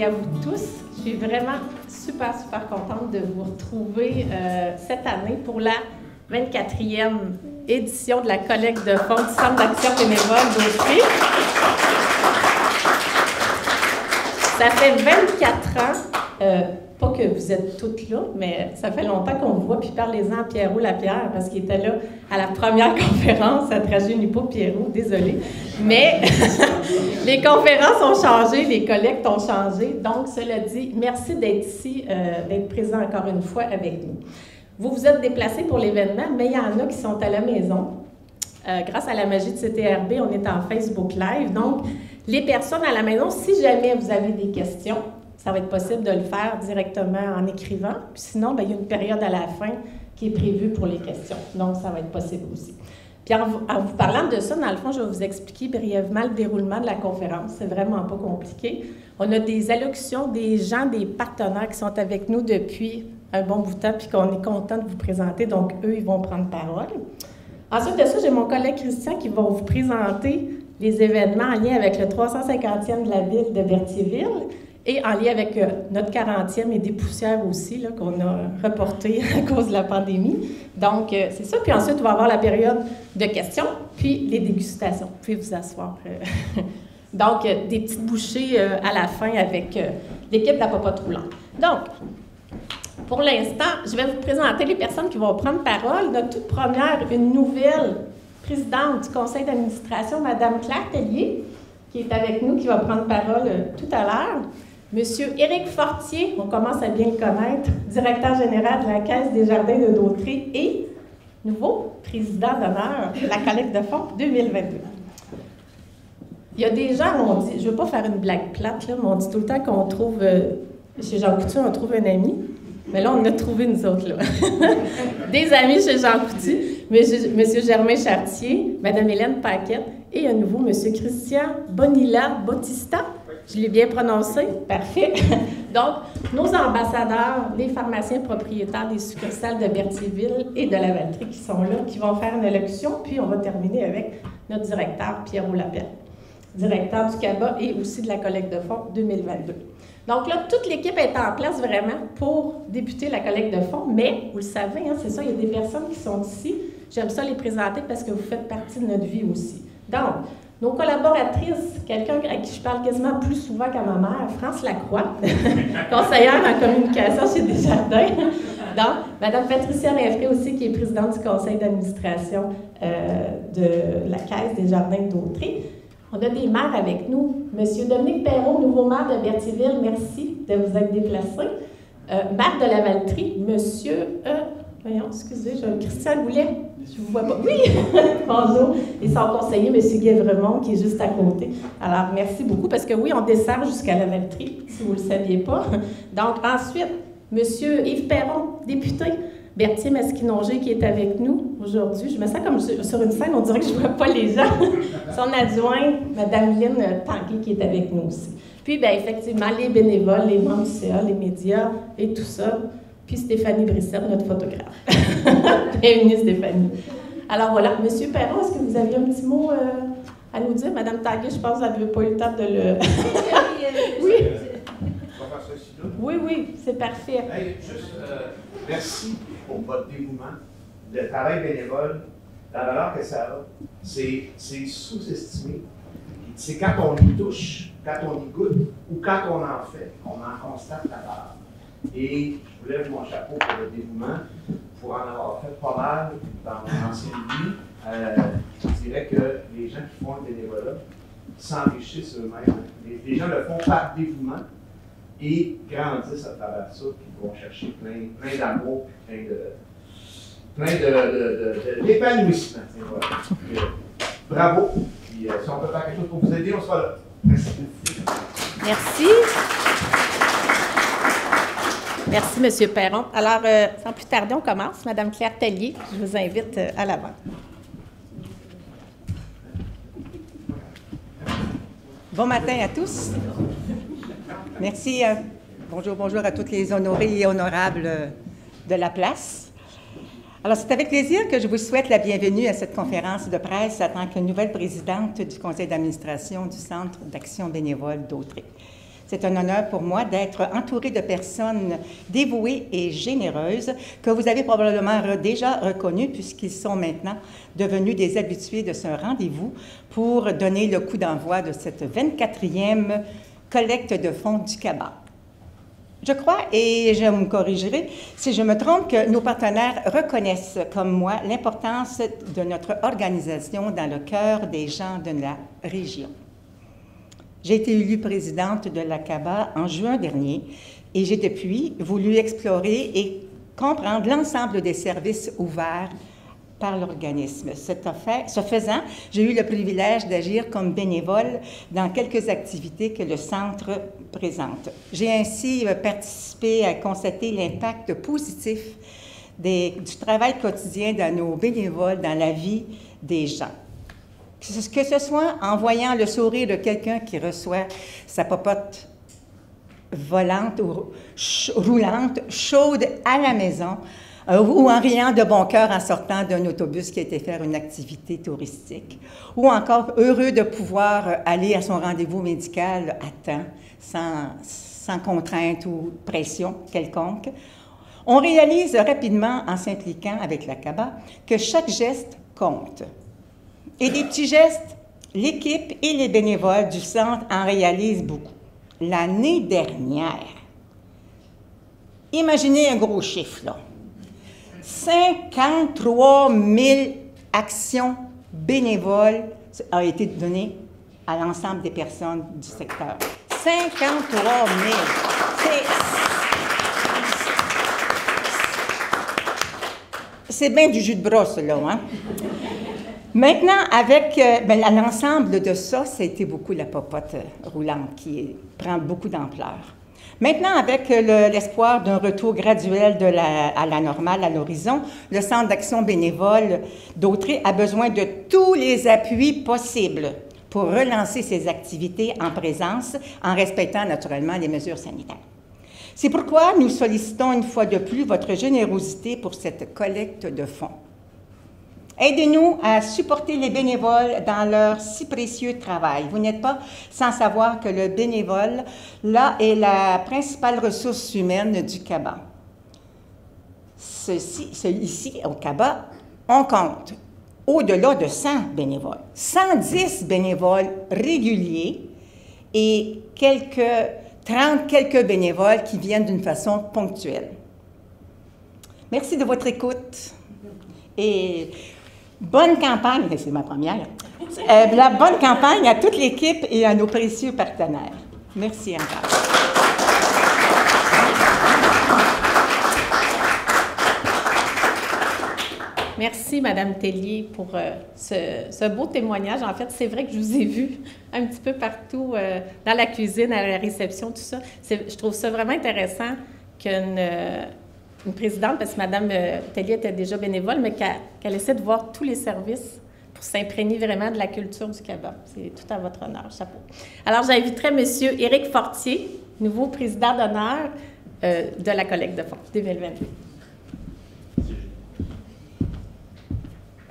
à vous tous. Je suis vraiment super contente de vous retrouver cette année pour la 24e édition de la collecte de fonds du Centre d'action bénévole d'Autry. Ça fait 24 ans, pas que vous êtes toutes là, mais ça fait longtemps qu'on vous voit, puis parlez-en à Pierrot Lapierre, parce qu'il était là à la première conférence, ça ne rajeunit pas Pierrot, désolé. Mais les conférences ont changé, les collectes ont changé, donc cela dit, merci d'être ici, d'être présent encore une fois avec nous. Vous vous êtes déplacés pour l'événement, mais il y en a qui sont à la maison. Grâce à la magie de CTRB, on est en Facebook Live, donc les personnes à la maison, si jamais vous avez des questions, ça va être possible de le faire directement en écrivant. Puis sinon, bien, il y a une période à la fin qui est prévue pour les questions. Donc, ça va être possible aussi. Puis en vous parlant de ça, dans le fond, je vais vous expliquer brièvement le déroulement de la conférence. C'est vraiment pas compliqué. On a des allocutions des gens, des partenaires qui sont avec nous depuis un bon bout de temps, puis qu'on est content de vous présenter. Donc, eux, ils vont prendre parole. Ensuite de ça, j'ai mon collègue Christian qui va vous présenter les événements en lien avec le 350e de la ville de Berthierville. Et en lien avec notre 40e et des poussières aussi, là, qu'on a reporté à cause de la pandémie. Donc, c'est ça. Puis ensuite, on va avoir la période de questions, puis les dégustations. Vous pouvez vous asseoir. Donc, des petites bouchées à la fin avec l'équipe de la Popote roulante. Donc, pour l'instant, je vais vous présenter les personnes qui vont prendre parole. Notre toute première, une nouvelle présidente du conseil d'administration, Mme Claire Tellier, qui est avec nous, qui va prendre parole tout à l'heure. Monsieur Éric Fortier, on commence à bien le connaître, directeur général de la Caisse des Jardins de Dautry et nouveau président d'honneur de la collecte de fonds 2022. Il y a des gens, on dit, je ne veux pas faire une blague plate, là, mais on dit tout le temps qu'on trouve, chez Jean Coutu, on trouve un ami, mais là, on en a trouvé nous autres, là. Des amis chez Jean Coutu, Monsieur Germain Chartier, Mme Hélène Paquette et à nouveau Monsieur Christian Bonilla Bautista. Je l'ai bien prononcé? Parfait. Donc, nos ambassadeurs, les pharmaciens propriétaires des succursales de Berthierville et de la Valtrie qui sont là, qui vont faire une allocution, puis on va terminer avec notre directeur, Pierrot Lapierre, directeur du CABA et aussi de la collecte de fonds 2022. Donc là, toute l'équipe est en place vraiment pour débuter la collecte de fonds, mais vous le savez, hein, c'est ça, il y a des personnes qui sont ici. J'aime ça les présenter parce que vous faites partie de notre vie aussi. Donc, nos collaboratrices, quelqu'un à qui je parle quasiment plus souvent qu'à ma mère, France Lacroix, conseillère en communication chez Desjardins. Donc, Mme Patricia Rinfré aussi, qui est présidente du conseil d'administration de la Caisse des Jardins d'Autry. On a des maires avec nous. Monsieur Dominique Perrault, nouveau maire de Berthierville, merci de vous être déplacé. Maire de la Valtrie, monsieur... voyons, excusez, j'ai Christian Goulet. Je ne vous vois pas. Oui! Bonjour. Et son conseiller, M. Guévremont, qui est juste à côté. Alors, merci beaucoup, parce que oui, on dessert jusqu'à la Valtrie, si vous ne le saviez pas. Donc, ensuite, M. Yves Perron, député, Berthier Masquinongé, qui est avec nous aujourd'hui. Je me sens comme sur une scène, on dirait que je ne vois pas les gens. Son adjointe, Mme Lynne Tanguay, qui est avec nous aussi. Puis, bien, effectivement, les bénévoles, les membres du CA, les médias et tout ça. Puis Stéphanie Brissette, notre photographe. Bienvenue, Stéphanie. Alors voilà, M. Perron, est-ce que vous aviez un petit mot à nous dire? Mme Tanguay, je pense que vous n'avez pas eu le temps de le... Oui. Oui, oui, c'est parfait. Hey, juste, merci pour votre dévouement. Le travail bénévole, la valeur que ça a, c'est sous-estimé. C'est quand on y touche, quand on y goûte, ou quand on en fait, on en constate la valeur. Et je vous lève mon chapeau pour le dévouement, pour en avoir fait pas mal dans mon ancienne vie. Je dirais que les gens qui font le bénévolat s'enrichissent eux-mêmes. Les gens le font par dévouement et grandissent à travers ça, puis vont chercher plein d'amour, plein d'épanouissement. Voilà. Bravo. Puis, si on peut faire quelque chose pour vous aider, on sera là. Merci. Merci. Merci, M. Perron. Alors, sans plus tarder, on commence. Mme Claire Tellier, je vous invite à l'avant. Bon matin à tous. Merci. Bonjour à toutes les honorées et honorables de la place. Alors, c'est avec plaisir que je vous souhaite la bienvenue à cette conférence de presse en tant que nouvelle présidente du conseil d'administration du Centre d'action bénévole d'Autry. C'est un honneur pour moi d'être entourée de personnes dévouées et généreuses que vous avez probablement déjà reconnues puisqu'ils sont maintenant devenus des habitués de ce rendez-vous pour donner le coup d'envoi de cette 24e collecte de fonds du CABA. Je crois, et je me corrigerai si je me trompe, que nos partenaires reconnaissent, comme moi, l'importance de notre organisation dans le cœur des gens de la région. J'ai été élue présidente de la CABA en juin dernier et j'ai depuis voulu explorer et comprendre l'ensemble des services ouverts par l'organisme. Ce faisant, j'ai eu le privilège d'agir comme bénévole dans quelques activités que le Centre présente. J'ai ainsi participé à constater l'impact positif du travail quotidien de nos bénévoles dans la vie des gens. Que ce soit en voyant le sourire de quelqu'un qui reçoit sa popote volante ou roulante, chaude à la maison, ou en riant de bon cœur en sortant d'un autobus qui a été faire une activité touristique, ou encore heureux de pouvoir aller à son rendez-vous médical à temps, sans contrainte ou pression quelconque. On réalise rapidement, en s'impliquant avec la CABA, que chaque geste compte. Et des petits gestes, l'équipe et les bénévoles du centre en réalisent beaucoup. L'année dernière, imaginez un gros chiffre, là. 53 000 actions bénévoles ont été données à l'ensemble des personnes du secteur. 53 000! C'est bien du jus de brosse, là, hein? Maintenant, avec l'ensemble de ça, ça a été beaucoup la popote roulante qui prend beaucoup d'ampleur. Maintenant, avec l'espoir d'un retour graduel à la normale à l'horizon, le Centre d'action bénévole d'Autrey a besoin de tous les appuis possibles pour relancer ses activités en présence, en respectant naturellement les mesures sanitaires. C'est pourquoi nous sollicitons une fois de plus votre générosité pour cette collecte de fonds. Aidez-nous à supporter les bénévoles dans leur si précieux travail. Vous n'êtes pas sans savoir que le bénévole, là, est la principale ressource humaine du CABA. Ici, au CABA, on compte au-delà de 100 bénévoles, 110 bénévoles réguliers et quelques bénévoles qui viennent d'une façon ponctuelle. Merci de votre écoute et bonne campagne, c'est ma première, la bonne campagne à toute l'équipe et à nos précieux partenaires. Merci encore. Merci, Madame Tellier, pour ce beau témoignage. En fait, c'est vrai que je vous ai vu un petit peu partout dans la cuisine, à la réception, tout ça. Je trouve ça vraiment intéressant qu'une présidente, parce que Mme Tellier était déjà bénévole, mais qu'elle essaie de voir tous les services pour s'imprégner vraiment de la culture du CABA. C'est tout à votre honneur. Chapeau. Alors, j'inviterai M. Éric Fortier, nouveau président d'honneur de la collecte de fonds 2022.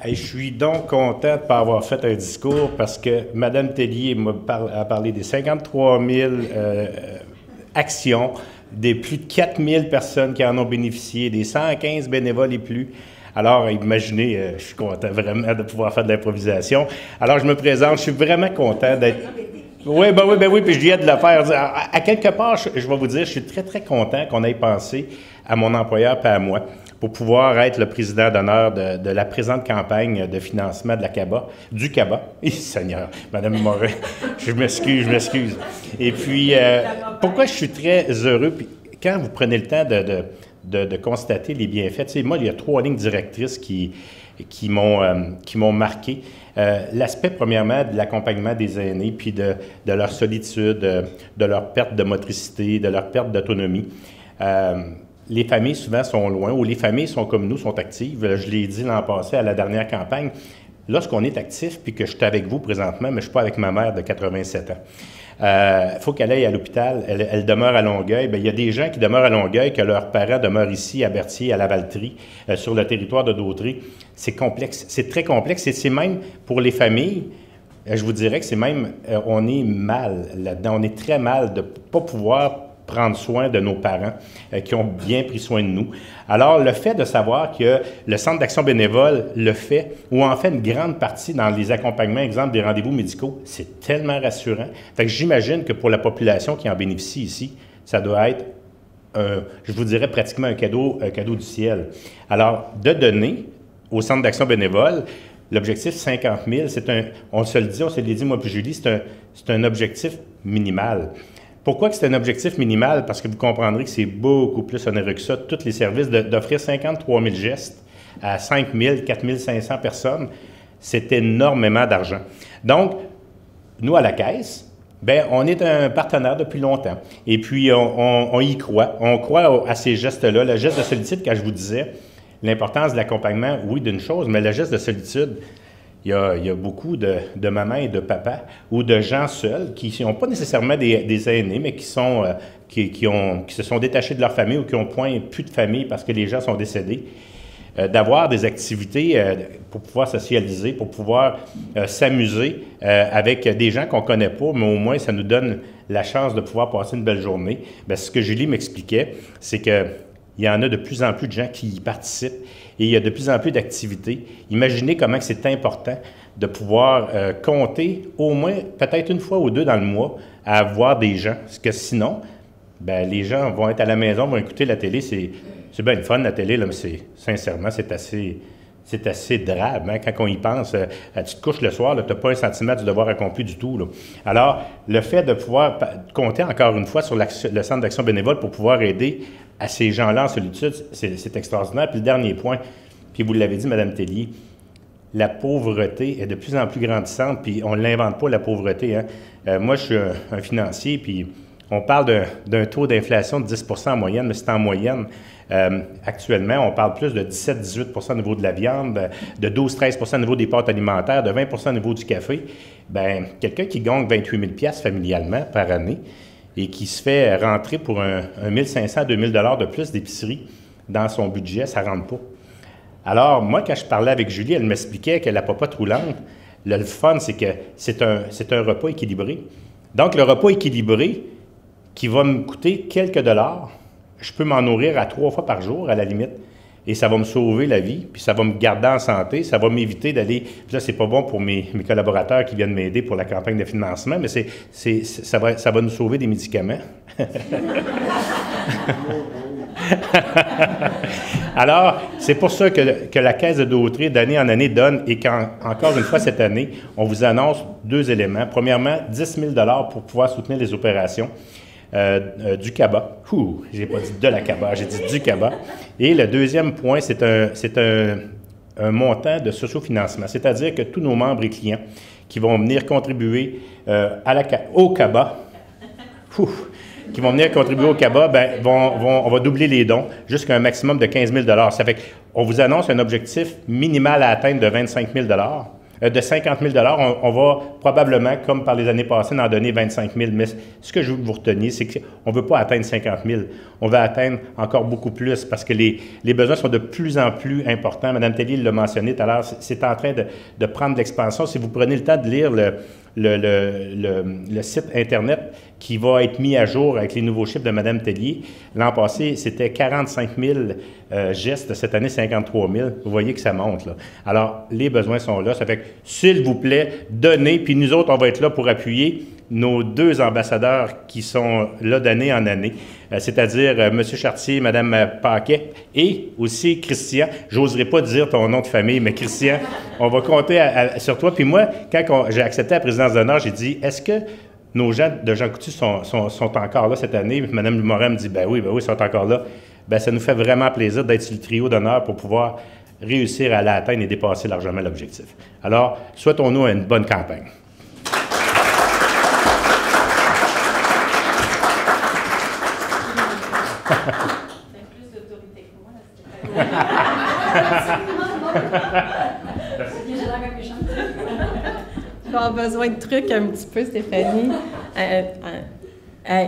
Hey, je suis donc content de ne pas avoir fait un discours parce que Mme Tellier a parlé des 53 000 actions, des plus de 4 000 personnes qui en ont bénéficié, des 115 bénévoles et plus. Alors, imaginez, je suis content vraiment de pouvoir faire de l'improvisation. Alors, je me présente, je suis vraiment content d'être... Oui, puis je viens de le faire. À quelque part, je vais vous dire, je suis très, très content qu'on ait pensé à mon employeur et à moi pour pouvoir être le président d'honneur de la présente campagne de financement de la CABA, du CABA. Seigneur, Mme Morin, je m'excuse. Et puis, pourquoi je suis très heureux, puis quand vous prenez le temps de constater les bienfaits, tu sais, moi, il y a 3 lignes directrices qui m'ont marqué. L'aspect, premièrement, de l'accompagnement des aînés, puis de leur solitude, de leur perte de motricité, de leur perte d'autonomie. Les familles, souvent, sont loin, ou les familles sont comme nous, sont actives. Je l'ai dit l'an passé à la dernière campagne. Lorsqu'on est actif, puis que je suis avec vous présentement, mais je ne suis pas avec ma mère de 87 ans. Il faut qu'elle aille à l'hôpital, elle demeure à Longueuil. Bien, il y a des gens qui demeurent à Longueuil, que leurs parents demeurent ici, à Berthier, à Lavaltrie, sur le territoire de Dautrey. C'est complexe, c'est très complexe, et c'est même pour les familles je vous dirais que c'est même, on est mal là-dedans, on est très mal de ne pas pouvoir prendre soin de nos parents qui ont bien pris soin de nous. Alors, le fait de savoir que le Centre d'action bénévole le fait, ou en fait une grande partie dans les accompagnements, exemple des rendez-vous médicaux, c'est tellement rassurant. Fait que j'imagine que pour la population qui en bénéficie ici, ça doit être, je vous dirais, pratiquement un cadeau du ciel. Alors, de donner au Centre d'action bénévole, l'objectif 50 000, on se le dit, on se l'est dit, moi puis Julie, c'est un objectif minimal. Pourquoi que c'est un objectif minimal? Parce que vous comprendrez que c'est beaucoup plus onéreux que ça. Tous les services, d'offrir 53 000 gestes à 5 000, 4 500 personnes, c'est énormément d'argent. Donc, nous, à la Caisse, bien, on est un partenaire depuis longtemps. Et puis, on y croit. On croit à ces gestes-là. Le geste de solitude, quand je vous disais, l'importance de l'accompagnement, oui, d'une chose, mais le geste de solitude, il y a beaucoup de mamans et de papas ou de gens seuls qui n'ont pas nécessairement des aînés, mais qui se sont détachés de leur famille ou qui ont point plus de famille parce que les gens sont décédés. D'avoir des activités pour pouvoir socialiser, pour pouvoir s'amuser avec des gens qu'on ne connaît pas, mais au moins ça nous donne la chance de pouvoir passer une belle journée. Bien, ce que Julie m'expliquait, c'est qu'il y en a de plus en plus de gens qui y participent et il y a de plus en plus d'activités. Imaginez comment c'est important de pouvoir compter au moins peut-être une fois ou deux dans le mois à voir des gens. Parce que sinon, bien, les gens vont être à la maison, vont écouter la télé. C'est bien le fun, la télé, là, mais sincèrement, c'est assez drabe, hein, quand on y pense. Tu te couches le soir, tu n'as pas un sentiment du devoir accompli du tout, là. Alors, le fait de pouvoir compter encore une fois sur le Centre d'action bénévole pour pouvoir aider à ces gens-là en solitude, c'est extraordinaire. Puis le dernier point, puis vous l'avez dit, Mme Tellier, la pauvreté est de plus en plus grandissante, puis on ne l'invente pas, la pauvreté, hein. Moi, je suis un financier, puis on parle d'un taux d'inflation de 10 % en moyenne, mais c'est en moyenne. Actuellement, on parle plus de 17-18 % au niveau de la viande, de 12-13 % au niveau des pâtes alimentaires, de 20 % au niveau du café. Bien, quelqu'un qui gagne 28 000 $ familialement par année et qui se fait rentrer pour un 1 500 à 2 000 $ de plus d'épicerie dans son budget, ça ne rentre pas. Alors, moi, quand je parlais avec Julie, elle m'expliquait que la popote roulante, le fun, c'est que c'est un repas équilibré. Donc, le repas équilibré qui va me coûter quelques dollars, je peux m'en nourrir à 3 fois par jour, à la limite, et ça va me sauver la vie, puis ça va me garder en santé, ça va m'éviter d'aller... Puis là, c'est pas bon pour mes collaborateurs qui viennent m'aider pour la campagne de financement, mais ça va nous sauver des médicaments. Alors, c'est pour ça que la Caisse de Dauterier, d'année en année, donne, et qu'encore une fois cette année, on vous annonce 2 éléments. Premièrement, 10 000 $ pour pouvoir soutenir les opérations du CABA. J'ai pas dit de la CABA, j'ai dit du CABA. Et le deuxième point, c'est un montant de sociofinancement, c'est-à-dire que tous nos membres et clients qui vont venir contribuer au CABA, qui vont venir contribuer au CABA, ben, on va doubler les dons jusqu'à un maximum de 15 000 $. Ça fait qu'on vous annonce un objectif minimal à atteindre de 25 000 $. De 50 000 $, on va probablement, comme par les années passées, en donner 25 000. Mais ce que je veux que vous reteniez, c'est qu'on ne veut pas atteindre 50 000. On veut atteindre encore beaucoup plus parce que les besoins sont de plus en plus importants. Mme Tellier l'a mentionné tout à l'heure, c'est en train de prendre de l'expansion. Si vous prenez le temps de lire le site Internet qui va être mis à jour avec les nouveaux chiffres de Mme Tellier, l'an passé, c'était 45 000 gestes. Cette année, 53 000. Vous voyez que ça monte, là. Alors, les besoins sont là. Ça fait que, s'il vous plaît, donnez. Puis nous autres, on va être là pour appuyer nos 2 ambassadeurs qui sont là d'année en année, c'est-à-dire M. Chartier, Mme Paquet et aussi Christian. J'oserais pas dire ton nom de famille, mais Christian, on va compter sur toi. Puis moi, quand j'ai accepté la présidence d'honneur, j'ai dit, est-ce que nos gens de Jean Coutu sont encore là cette année? Mme Morin me dit, ben oui, ils sont encore là. Ben ça nous fait vraiment plaisir d'être sur le trio d'honneur pour pouvoir réussir à l'atteindre et dépasser largement l'objectif. Alors, souhaitons-nous une bonne campagne. Plus d'autorité que moi, je vais avoir besoin de trucs un petit peu, Stéphanie.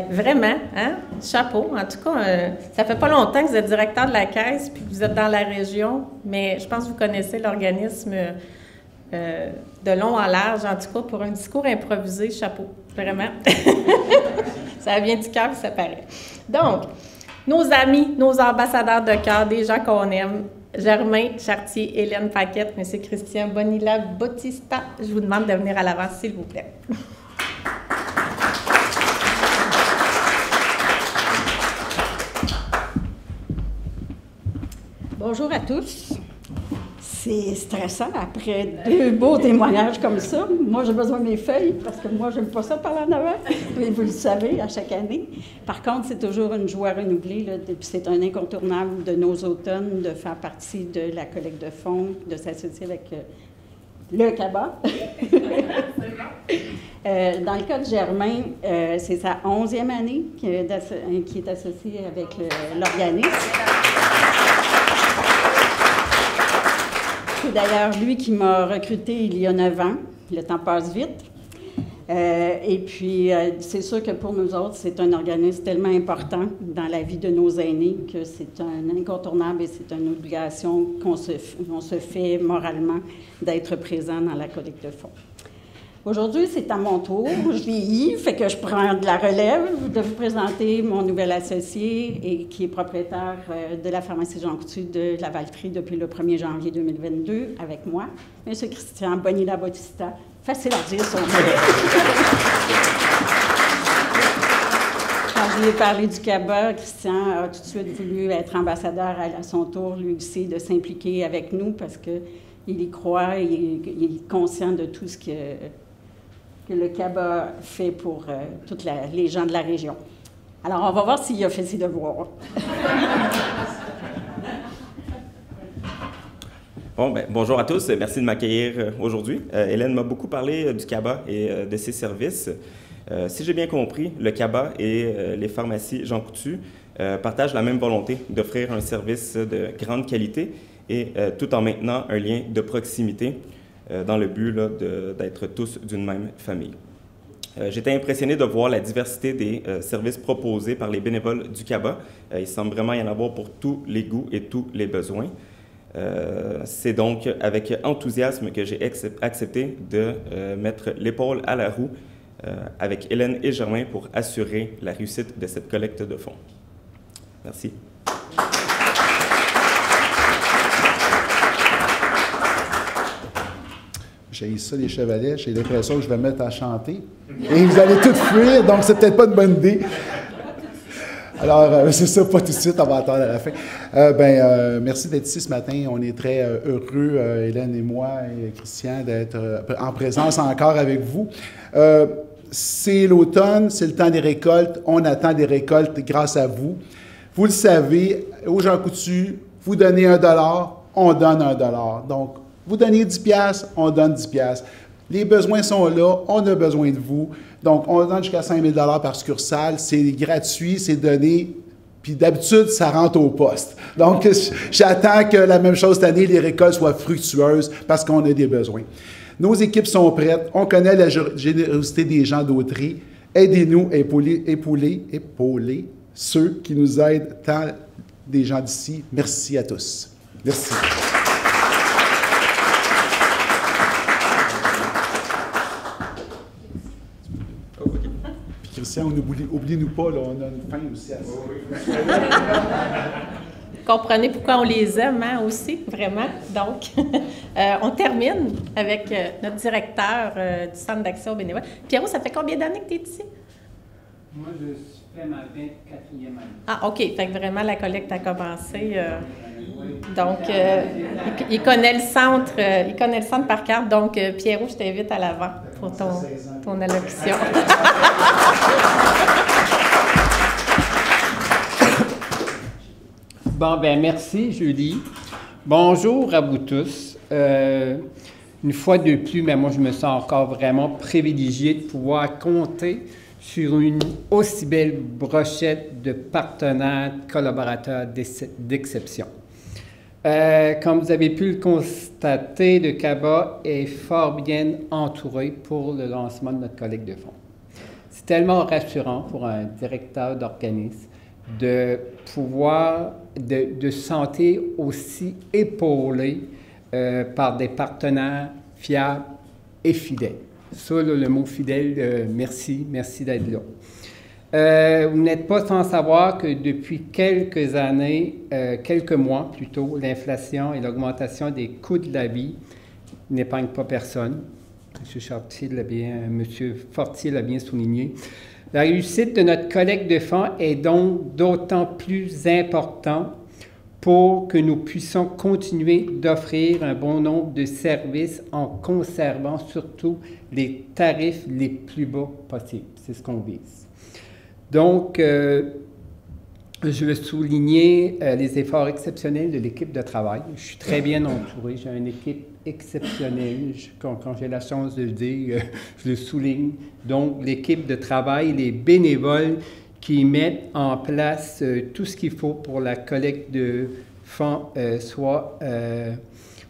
Vraiment, hein? Chapeau. En tout cas, ça fait pas longtemps que vous êtes directeur de la Caisse puis que vous êtes dans la région, mais je pense que vous connaissez l'organisme de long en large, en tout cas, pour un discours improvisé, chapeau, vraiment. Ça vient du cœur, ça paraît. Donc, nos amis, nos ambassadeurs de cœur, des gens qu'on aime, Germain Chartier, Hélène Paquette, M. Christian Bonilla Bautista, je vous demande de venir à l'avant, s'il vous plaît. Bonjour à tous. C'est stressant après 2 beaux témoignages comme ça. Moi, j'ai besoin de mes feuilles parce que moi, j'aime pas ça parler en avant. Mais vous le savez, à chaque année. Par contre, c'est toujours une joie renouvelée. Là, puis c'est un incontournable de nos automnes de faire partie de la collecte de fonds, de s'associer avec le CABA. Dans le cas de Germain, c'est sa 11e année qui est associé avec l'organisme. C'est d'ailleurs lui qui m'a recruté il y a 9 ans. Le temps passe vite. Et puis, c'est sûr que pour nous autres, c'est un organisme tellement important dans la vie de nos aînés que c'est un incontournable et c'est une obligation qu'on se fait moralement d'être présent dans la collecte de fonds. Aujourd'hui, c'est à mon tour. Je vieillis, fait que je prends de la relève de vous présenter mon nouvel associé et qui est propriétaire de la pharmacie Jean Coutu de la Valtrie depuis le 1er janvier 2022 avec moi, M. Christian Bonilla Bautista. Facile à dire son nom. Quand je lui ai parlé du CABA, Christian a tout de suite voulu être ambassadeur à son tour, lui aussi, de s'impliquer avec nous parce qu'il y croit, il est conscient de tout ce que le CABA fait pour tous les gens de la région. Alors, on va voir s'il a fait ses devoirs. Bon, bonjour à tous. Merci de m'accueillir aujourd'hui. Hélène m'a beaucoup parlé du CABA et de ses services. Si j'ai bien compris, le CABA et les pharmacies Jean Coutu partagent la même volonté d'offrir un service de grande qualité et tout en maintenant un lien de proximité dans le but d'être tous d'une même famille. J'étais impressionné de voir la diversité des services proposés par les bénévoles du CABA. Il semble vraiment y en avoir pour tous les goûts et tous les besoins. C'est donc avec enthousiasme que j'ai accepté de mettre l'épaule à la roue avec Hélène et Germain pour assurer la réussite de cette collecte de fonds. Merci. J'ai ça, les chevalets. J'ai l'impression que je vais me mettre à chanter. Et vous allez tous fuir, donc c'est peut-être pas une bonne idée. Alors, c'est ça, pas tout de suite, on va attendre à la fin. Merci d'être ici ce matin. On est très heureux, Hélène et moi et Christian, d'être en présence encore avec vous. C'est l'automne, c'est le temps des récoltes. On attend des récoltes grâce à vous. Vous le savez, au Jean Coutu, vous donnez $1, on donne $1. Donc, vous donnez 10 $, on donne 10 $. Les besoins sont là, on a besoin de vous. Donc, on donne jusqu'à 5 000 $ par succursale. C'est gratuit, c'est donné. Puis d'habitude, ça rentre au poste. Donc, j'attends que la même chose cette année, les récoltes soient fructueuses parce qu'on a des besoins. Nos équipes sont prêtes. On connaît la générosité des gens d'Autry. Aidez-nous à épauler ceux qui nous aident, tant des gens d'ici. Merci à tous. Merci. Christian, oublie-nous pas, là, on a une fin aussi à ça. Comprenez pourquoi on les aime hein, aussi, vraiment. Donc, on termine avec notre directeur du Centre d'action bénévole. Pierrot, ça fait combien d'années que tu es ici? Moi, je fais ma 24e année. Ah, OK. Fait que vraiment, la collecte a commencé. Donc, il connaît le centre par cœur. Donc, Pierrot, je t'invite à l'avant pour ton allocution. Bon, ben merci, Julie. Bonjour à vous tous. Une fois de plus, mais moi, je me sens encore vraiment privilégié de pouvoir compter sur une aussi belle brochette de partenaires, collaborateurs d'exception. Comme vous avez pu le constater, le CABA est fort bien entouré pour le lancement de notre collecte de fonds. C'est tellement rassurant pour un directeur d'organisme de pouvoir de se sentir aussi épaulé par des partenaires fiable et fidèle. Ça, là, le mot fidèle, merci d'être là. Vous n'êtes pas sans savoir que depuis quelques années, quelques mois plutôt, l'inflation et l'augmentation des coûts de la vie n'épargnent pas personne. M. Fortier l'a bien souligné. La réussite de notre collecte de fonds est donc d'autant plus importante pour que nous puissions continuer d'offrir un bon nombre de services en conservant surtout les tarifs les plus bas possibles. C'est ce qu'on vise. Donc, je veux souligner les efforts exceptionnels de l'équipe de travail. Je suis très bien entouré. J'ai une équipe exceptionnelle. Quand j'ai la chance de le dire, je le souligne. Donc, l'équipe de travail, les bénévoles qui mettent en place tout ce qu'il faut pour la collecte de fonds,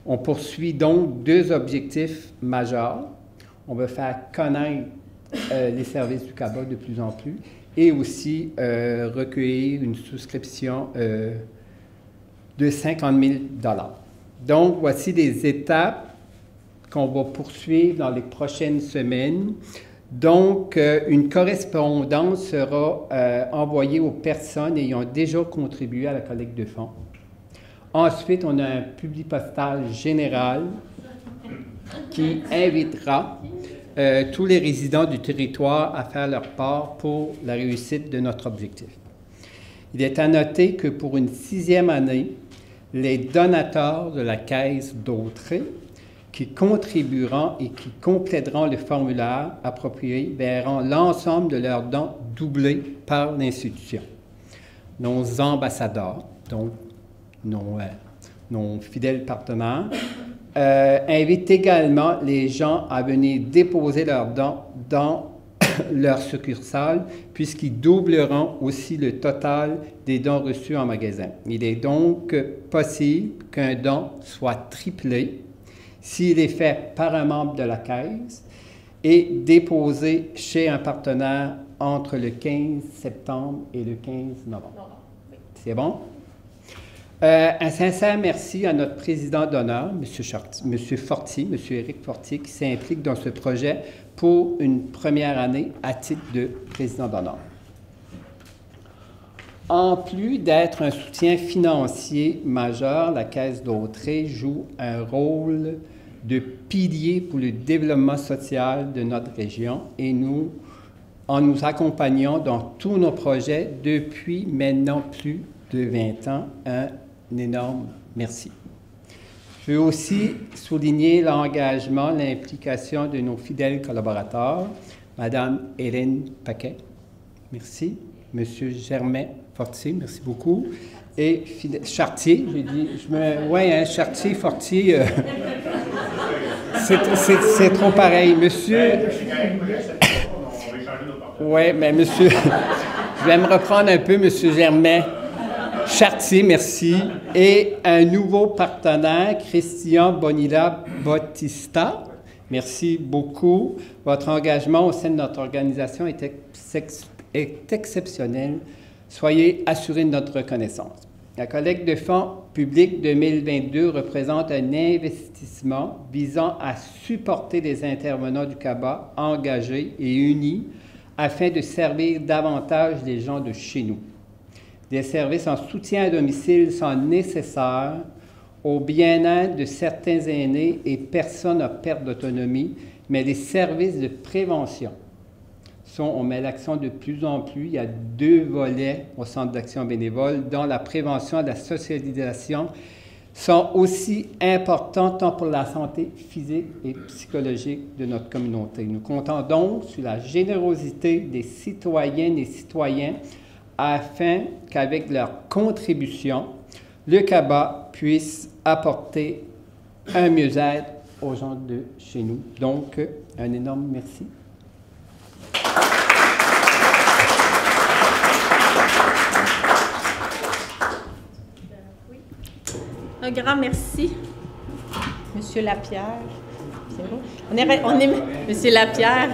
on poursuit donc 2 objectifs majeurs. On veut faire connaître les services du CABA de plus en plus et aussi recueillir une souscription de 50 000 $. Donc, voici des étapes qu'on va poursuivre dans les prochaines semaines. Donc, une correspondance sera envoyée aux personnes ayant déjà contribué à la collecte de fonds. Ensuite, on a un publipostage général qui invitera tous les résidents du territoire à faire leur part pour la réussite de notre objectif. Il est à noter que pour une 6e année, les donateurs de la Caisse d'Autrey qui contribueront et qui compléteront le formulaire approprié verront l'ensemble de leurs dons doublés par l'institution. Nos ambassadeurs, donc nos fidèles partenaires, invitent également les gens à venir déposer leurs dons dans leur succursale, puisqu'ils doubleront aussi le total des dons reçus en magasin. Il est donc possible qu'un don soit triplé s'il est fait par un membre de la Caisse et déposé chez un partenaire entre le 15 septembre et le 15 novembre. C'est bon? Un sincère merci à notre président d'honneur, M. Fortier, M. Éric Fortier, qui s'implique dans ce projet pour une première année à titre de président d'honneur. En plus d'être un soutien financier majeur, la Caisse d'Autrey joue un rôle de pilier pour le développement social de notre région et en nous accompagnant dans tous nos projets depuis maintenant plus de 20 ans. Un énorme merci. Je veux aussi souligner l'engagement, l'implication de nos fidèles collaborateurs, Mme Hélène Paquet, merci, M. Germain Fortier, merci beaucoup, et Chartier, j'ai dit, Chartier, Fortier, c'est trop pareil, monsieur. Oui, mais monsieur, je vais me reprendre un peu, M. Germain Chartier, merci. Et un nouveau partenaire, Christian Bonilla Bautista. Merci beaucoup. Votre engagement au sein de notre organisation est exceptionnel. Soyez assurés de notre reconnaissance. La collecte de fonds publics 2022 représente un investissement visant à supporter les intervenants du CABA engagés et unis afin de servir davantage les gens de chez nous. Des services en soutien à domicile sont nécessaires au bien-être de certains aînés et personnes à perte d'autonomie, mais les services de prévention on met l'accent de plus en plus. Il y a 2 volets au Centre d'action bénévole, dont la prévention et la socialisation sont aussi importants tant pour la santé physique et psychologique de notre communauté. Nous comptons donc sur la générosité des citoyennes et citoyens afin qu'avec leur contribution, le CABA puisse apporter un mieux-être aux gens de chez nous. Donc, un énorme merci. Un grand merci, Monsieur Lapierre. Monsieur Lapierre.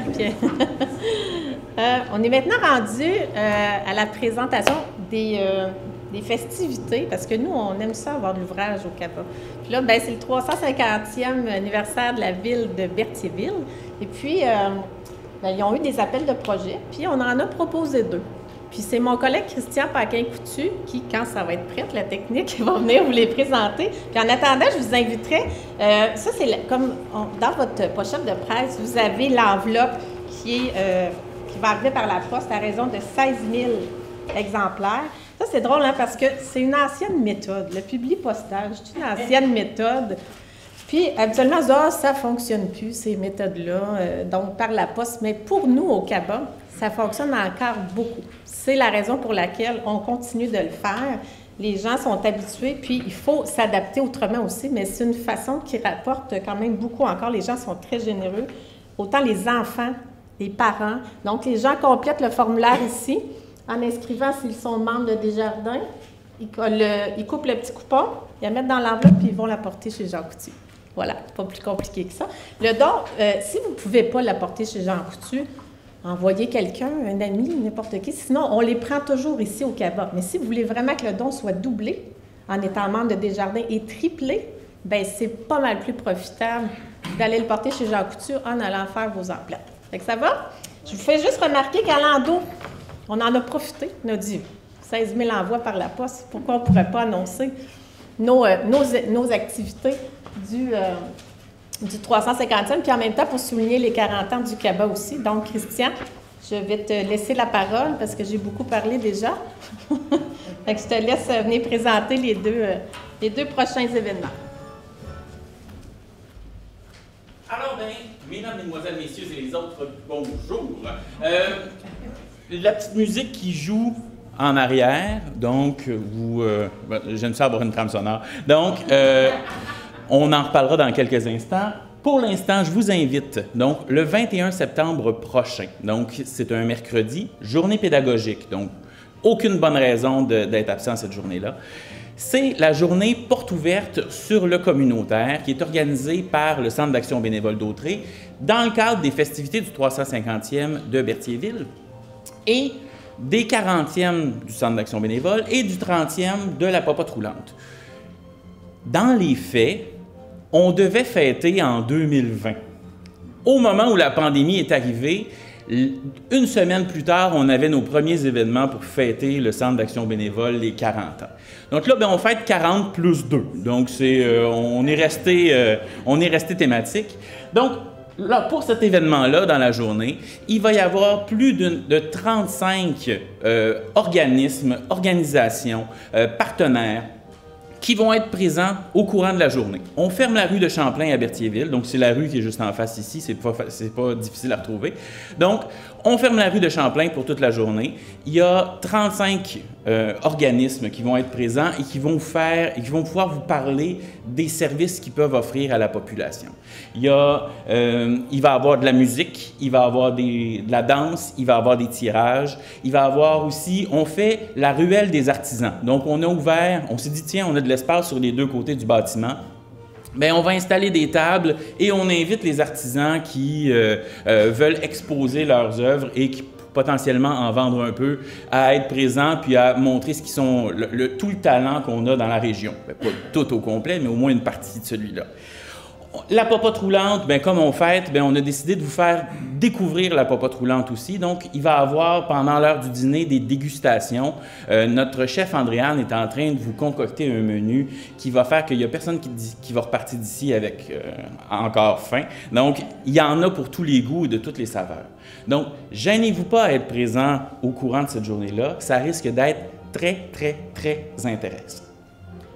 On est maintenant rendu à la présentation des des festivités, parce que nous, on aime ça avoir de l'ouvrage au CABA. Puis là, ben, c'est le 350e anniversaire de la ville de Berthierville. Et puis, ben, ils ont eu des appels de projets, puis on en a proposé 2. Puis c'est mon collègue Christian Paquin-Coutu qui, quand ça va être prête, la technique, va venir vous les présenter. Puis en attendant, je vous inviterai, ça c'est comme dans votre pochette de presse, vous avez l'enveloppe qui va arriver par la poste à raison de 16 000 exemplaires. Ça, c'est drôle, hein, parce que c'est une ancienne méthode. Le publipostage, c'est une ancienne méthode. Puis, habituellement, ça ne fonctionne plus, ces méthodes-là, donc par la poste. Mais pour nous, au CABA, ça fonctionne encore beaucoup. C'est la raison pour laquelle on continue de le faire. Les gens sont habitués, puis il faut s'adapter autrement aussi, mais c'est une façon qui rapporte quand même beaucoup encore. Les gens sont très généreux, autant les enfants, les parents. Donc, les gens complètent le formulaire ici en inscrivant s'ils sont membres de Desjardins. Ils coupent le petit coupon, ils la mettent dans l'enveloppe, puis ils vont l'apporter chez Jean Coutu. Voilà, pas plus compliqué que ça. Le don, si vous ne pouvez pas l'apporter chez Jean Coutu, envoyez quelqu'un, un ami, n'importe qui. Sinon, on les prend toujours ici au CABA. Mais si vous voulez vraiment que le don soit doublé en étant membre de Desjardins et triplé, bien, c'est pas mal plus profitable d'aller le porter chez Jean Coutu en allant faire vos emplettes. Fait que ça va? Je vous fais juste remarquer qu'à Lando, on en a profité. On a dit 16 000 envois par la poste. Pourquoi on ne pourrait pas annoncer nos activités du 350e, puis en même temps pour souligner les 40 ans du CABA aussi. Donc, Christian, je vais te laisser la parole parce que j'ai beaucoup parlé déjà. Fait que je te laisse venir présenter les deux prochains événements. Alors, bien, mesdames, mesdemoiselles, messieurs et les autres, bonjour. La petite musique qui joue en arrière, donc, j'aime ça avoir une trame sonore. Donc, on en reparlera dans quelques instants. Pour l'instant, je vous invite, donc, le 21 septembre prochain, donc, c'est un mercredi, journée pédagogique, donc, aucune bonne raison d'être absent cette journée-là. C'est la journée porte ouverte sur le communautaire qui est organisée par le Centre d'action bénévole d'Autrey dans le cadre des festivités du 350e de Berthierville et des 40e du Centre d'action bénévole et du 30e de la Popote roulante. Dans les faits, on devait fêter en 2020. Au moment où la pandémie est arrivée, une semaine plus tard, on avait nos premiers événements pour fêter le Centre d'action bénévole, les 40 ans. Donc là, bien, on fête 40 plus 2. Donc, on est resté thématique. Donc, là, pour cet événement-là, dans la journée, il va y avoir plus de 35 organismes, organisations, partenaires, qui vont être présents au courant de la journée. On ferme la rue de Champlain à Berthierville, donc c'est la rue qui est juste en face ici, c'est pas difficile à retrouver. Donc, on ferme la rue de Champlain pour toute la journée. Il y a 35 organismes qui vont être présents et qui vont pouvoir vous parler des services qu'ils peuvent offrir à la population. Il va y avoir de la musique, il va y avoir de la danse, il va y avoir des tirages, il va y avoir aussi, on fait la ruelle des artisans. Donc, on a ouvert, on s'est dit, tiens, on a de l'espace sur les deux côtés du bâtiment. Bien, on va installer des tables et on invite les artisans qui veulent exposer leurs œuvres et qui potentiellement en vendre un peu, à être présents puis à montrer ce qui sont tout le talent qu'on a dans la région. Bien, pas tout au complet, mais au moins une partie de celui-là. La popote roulante, bien, comme on fête, bien, on a décidé de vous faire découvrir la popote roulante aussi. Donc, il va y avoir, pendant l'heure du dîner, des dégustations. Notre chef Andréane est en train de vous concocter un menu qui va faire qu'il n'y a personne qui va repartir d'ici avec encore faim. Donc, il y en a pour tous les goûts et de toutes les saveurs. Donc, gênez-vous pas à être présent au courant de cette journée-là. Ça risque d'être très, très, très intéressant.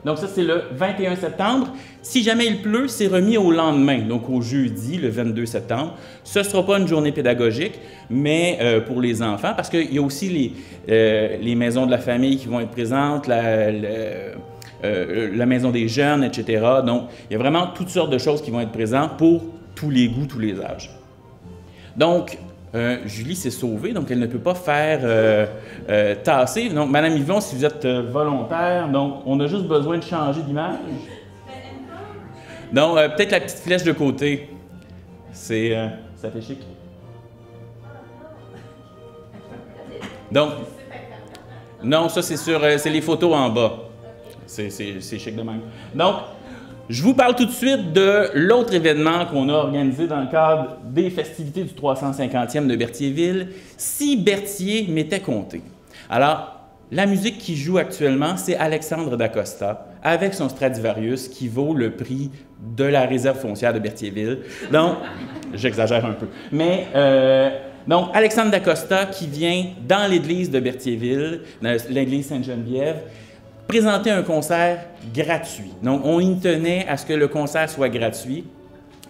Donc ça, c'est le 21 septembre. Si jamais il pleut, c'est remis au lendemain, donc au jeudi, le 22 septembre. Ce ne sera pas une journée pédagogique, mais pour les enfants, parce qu'il y a aussi les maisons de la famille qui vont être présentes, la maison des jeunes, etc. Donc, il y a vraiment toutes sortes de choses qui vont être présentes pour tous les goûts, tous les âges. Donc, Julie s'est sauvée, donc elle ne peut pas faire tasser. Donc, Madame Yvon, si vous êtes volontaire, donc on a juste besoin de changer d'image. Donc, peut-être la petite flèche de côté. Ça fait chic. Donc, Non, ça, c'est les photos en bas. C'est chic de même. Donc, je vous parle tout de suite de l'autre événement qu'on a organisé dans le cadre des festivités du 350e de Berthierville, Si Berthier m'était compté. Alors, la musique qui joue actuellement, c'est Alexandre Dacosta, avec son Stradivarius, qui vaut le prix de la réserve foncière de Berthierville. Donc, j'exagère un peu. Mais, donc, Alexandre Dacosta, qui vient dans l'église de Berthierville, l'église Sainte-Geneviève, présenter un concert gratuit. Donc, on y tenait à ce que le concert soit gratuit.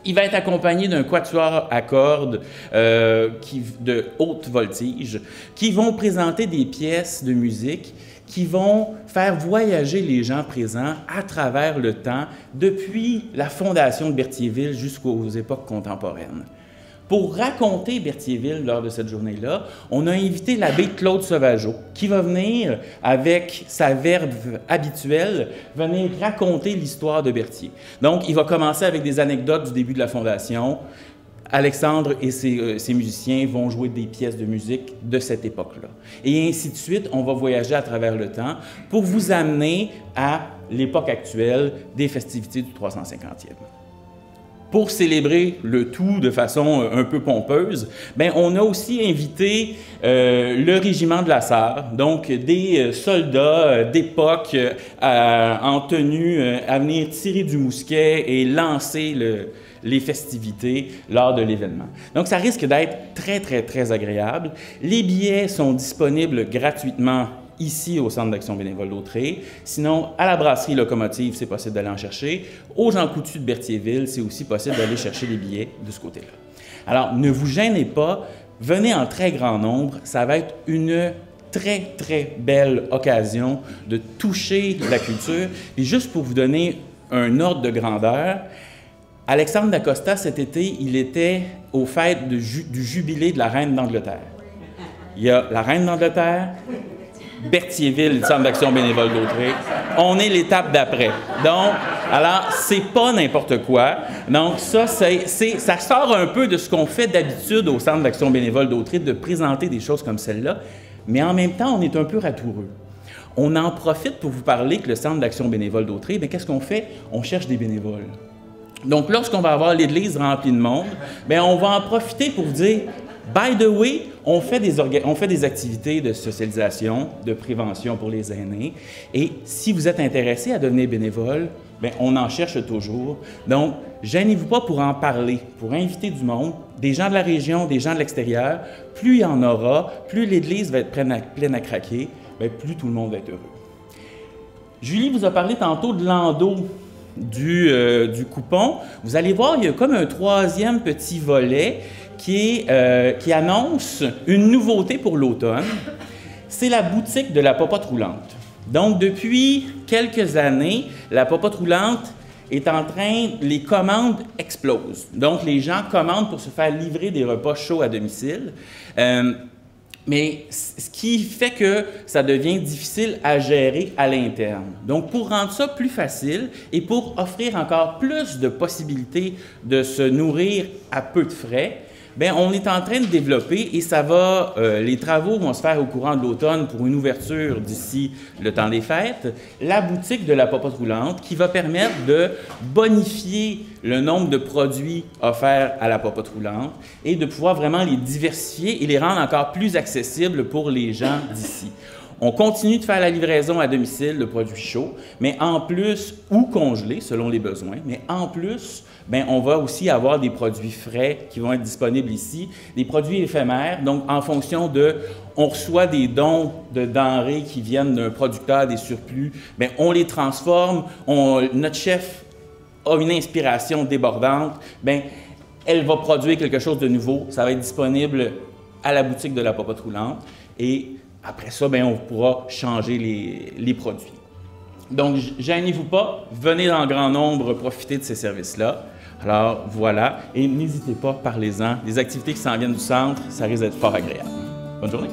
Il va être accompagné d'un quatuor à cordes de haute voltige qui vont présenter des pièces de musique qui vont faire voyager les gens présents à travers le temps, depuis la fondation de Berthierville jusqu'aux époques contemporaines. Pour raconter Berthierville lors de cette journée-là, on a invité l'abbé Claude Sauvageau, qui va venir, avec sa verve habituelle, venir raconter l'histoire de Berthier. Donc, il va commencer avec des anecdotes du début de la fondation. Alexandre et ses musiciens vont jouer des pièces de musique de cette époque-là. Et ainsi de suite, on va voyager à travers le temps pour vous amener à l'époque actuelle des festivités du 350e. Pour célébrer le tout de façon un peu pompeuse, bien, on a aussi invité le régiment de la Sarre, donc des soldats d'époque en tenue à venir tirer du mousquet et lancer les festivités lors de l'événement. Donc, ça risque d'être très, très, très agréable. Les billets sont disponibles gratuitement ici au Centre d'action bénévole d'Autrey. Sinon, à la brasserie Locomotive, c'est possible d'aller en chercher. Au Jean Coutu de Berthierville, c'est aussi possible d'aller chercher les billets de ce côté-là. Alors, ne vous gênez pas, venez en très grand nombre. Ça va être une très, très belle occasion de toucher la culture. Et juste pour vous donner un ordre de grandeur, Alexandre Dacosta, cet été, il était aux fêtes du jubilé de la Reine d'Angleterre. Il y a la Reine d'Angleterre, Berthierville, le Centre d'action bénévole d'Autrey. On est l'étape d'après. Donc, alors, c'est pas n'importe quoi. Donc, ça sort un peu de ce qu'on fait d'habitude au Centre d'action bénévole d'Autrey, de présenter des choses comme celle-là, mais en même temps, on est un peu ratoureux. On en profite pour vous parler que le Centre d'action bénévole d'Autrey, bien, qu'est-ce qu'on fait? On cherche des bénévoles. Donc, lorsqu'on va avoir l'église remplie de monde, bien, on va en profiter pour dire, by the way, on fait des activités de socialisation, de prévention pour les aînés. Et si vous êtes intéressé à devenir bénévole, bien, on en cherche toujours. Donc, gênez-vous pas pour en parler, pour inviter du monde, des gens de la région, des gens de l'extérieur. Plus il y en aura, plus l'église va être pleine à craquer, bien, plus tout le monde va être heureux. Julie vous a parlé tantôt de l'endos du coupon. Vous allez voir, il y a comme un troisième petit volet qui annonce une nouveauté pour l'automne. C'est la boutique de la popote roulante. Donc, depuis quelques années, la popote roulante est en train, les commandes explosent. Donc, les gens commandent pour se faire livrer des repas chauds à domicile. Mais ce qui fait que ça devient difficile à gérer à l'interne. Donc, pour rendre ça plus facile et pour offrir encore plus de possibilités de se nourrir à peu de frais, bien, on est en train de développer et ça va, les travaux vont se faire au courant de l'automne pour une ouverture d'ici le temps des fêtes, la boutique de la popote roulante qui va permettre de bonifier le nombre de produits offerts à la popote roulante et de pouvoir vraiment les diversifier et les rendre encore plus accessibles pour les gens d'ici. On continue de faire la livraison à domicile de produits chauds, mais en plus, ou congelés selon les besoins, mais en plus, bien, on va aussi avoir des produits frais qui vont être disponibles ici, des produits éphémères, donc en fonction de, on reçoit des dons de denrées qui viennent d'un producteur, des surplus, bien, on les transforme, notre chef a une inspiration débordante, bien, elle va produire quelque chose de nouveau, ça va être disponible à la boutique de la popote roulante, et après ça, bien, on pourra changer les produits. Donc, gênez-vous pas, venez en grand nombre profiter de ces services-là. Alors, voilà. Et n'hésitez pas, parlez-en. Les activités qui s'en viennent du centre, ça risque d'être fort agréable. Bonne journée.